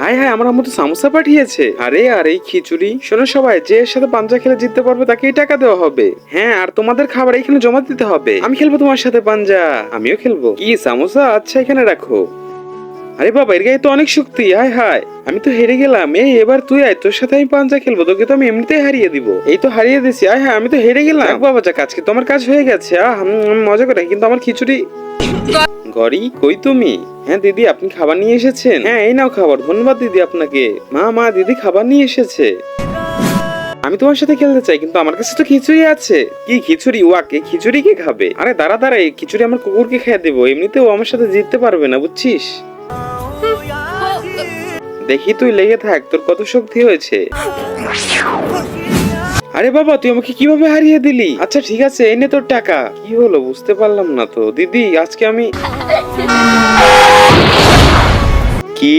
High high, আমার আম্মু তো সামোসা পাঠিয়েছে। আরে আর এই খিচুড়ি। শোনো সবাই, যে এর সাথে পাঞ্জা খেলে জিততে পারবে তাকেই টাকা দেওয়া হবে। হ্যাঁ, আর তোমাদের খাবার এখানে জমা দিতে হবে। আমি খেলবো তোমার সাথে পাঞ্জা। আমিও খেলবো। কি সামোসা? আচ্ছা, এখানে রাখো। আরে বাবা, এর গায়ে তো অনেক শক্তি। হায় হায়, আমি তো হেরে গেলাম। এই এবার তুই আয়, তোর সাথে আমি পাঞ্জা খেলবো। তোকে তো আমি এমনিতেই হারিয়ে দিব। এই তো হারিয়ে দিছি। আয় হ্যাঁ, আমি তো হেরে গেলাম। যাক বাবা যাক, আজকে তো আমার কাজ হয়ে গেছে। মজা করে, কিন্তু আমার খিচুড়ি। গরি, কই তুমি? হ্যাঁ দিদি, আপনি খাবার নিয়ে এসেছেন? হ্যাঁ, এই নাও খাবার। ধন্যবাদ দিদি আপনাকে। মা দিদি খাবার নিয়ে এসেছে। আমি তোমার সাথে খেলতে চাই, কিন্তু আমার কাছে তো খিচুড়ি আছে। কি খিচুড়ি? ওয়াকে খিচুড়ি কে খাবে? আরে দাঁড়া দাঁড়া, এই খিচুড়ি আমার কুকুরকে খেয়ে দেবো। এমনিতেও আমার সাথে জিততে পারবে না, বুঝছিস? দেখি তুই লেগে থাক, তোর কত শক্তি হয়েছে। আরে বাবা, তুই আমাকে কিভাবে হারিয়ে দিলি? আচ্ছা ঠিক আছে, এনে তোর টাকা। কি হলো বুঝতে পারলাম না তো। দিদি, আজকে আমি কি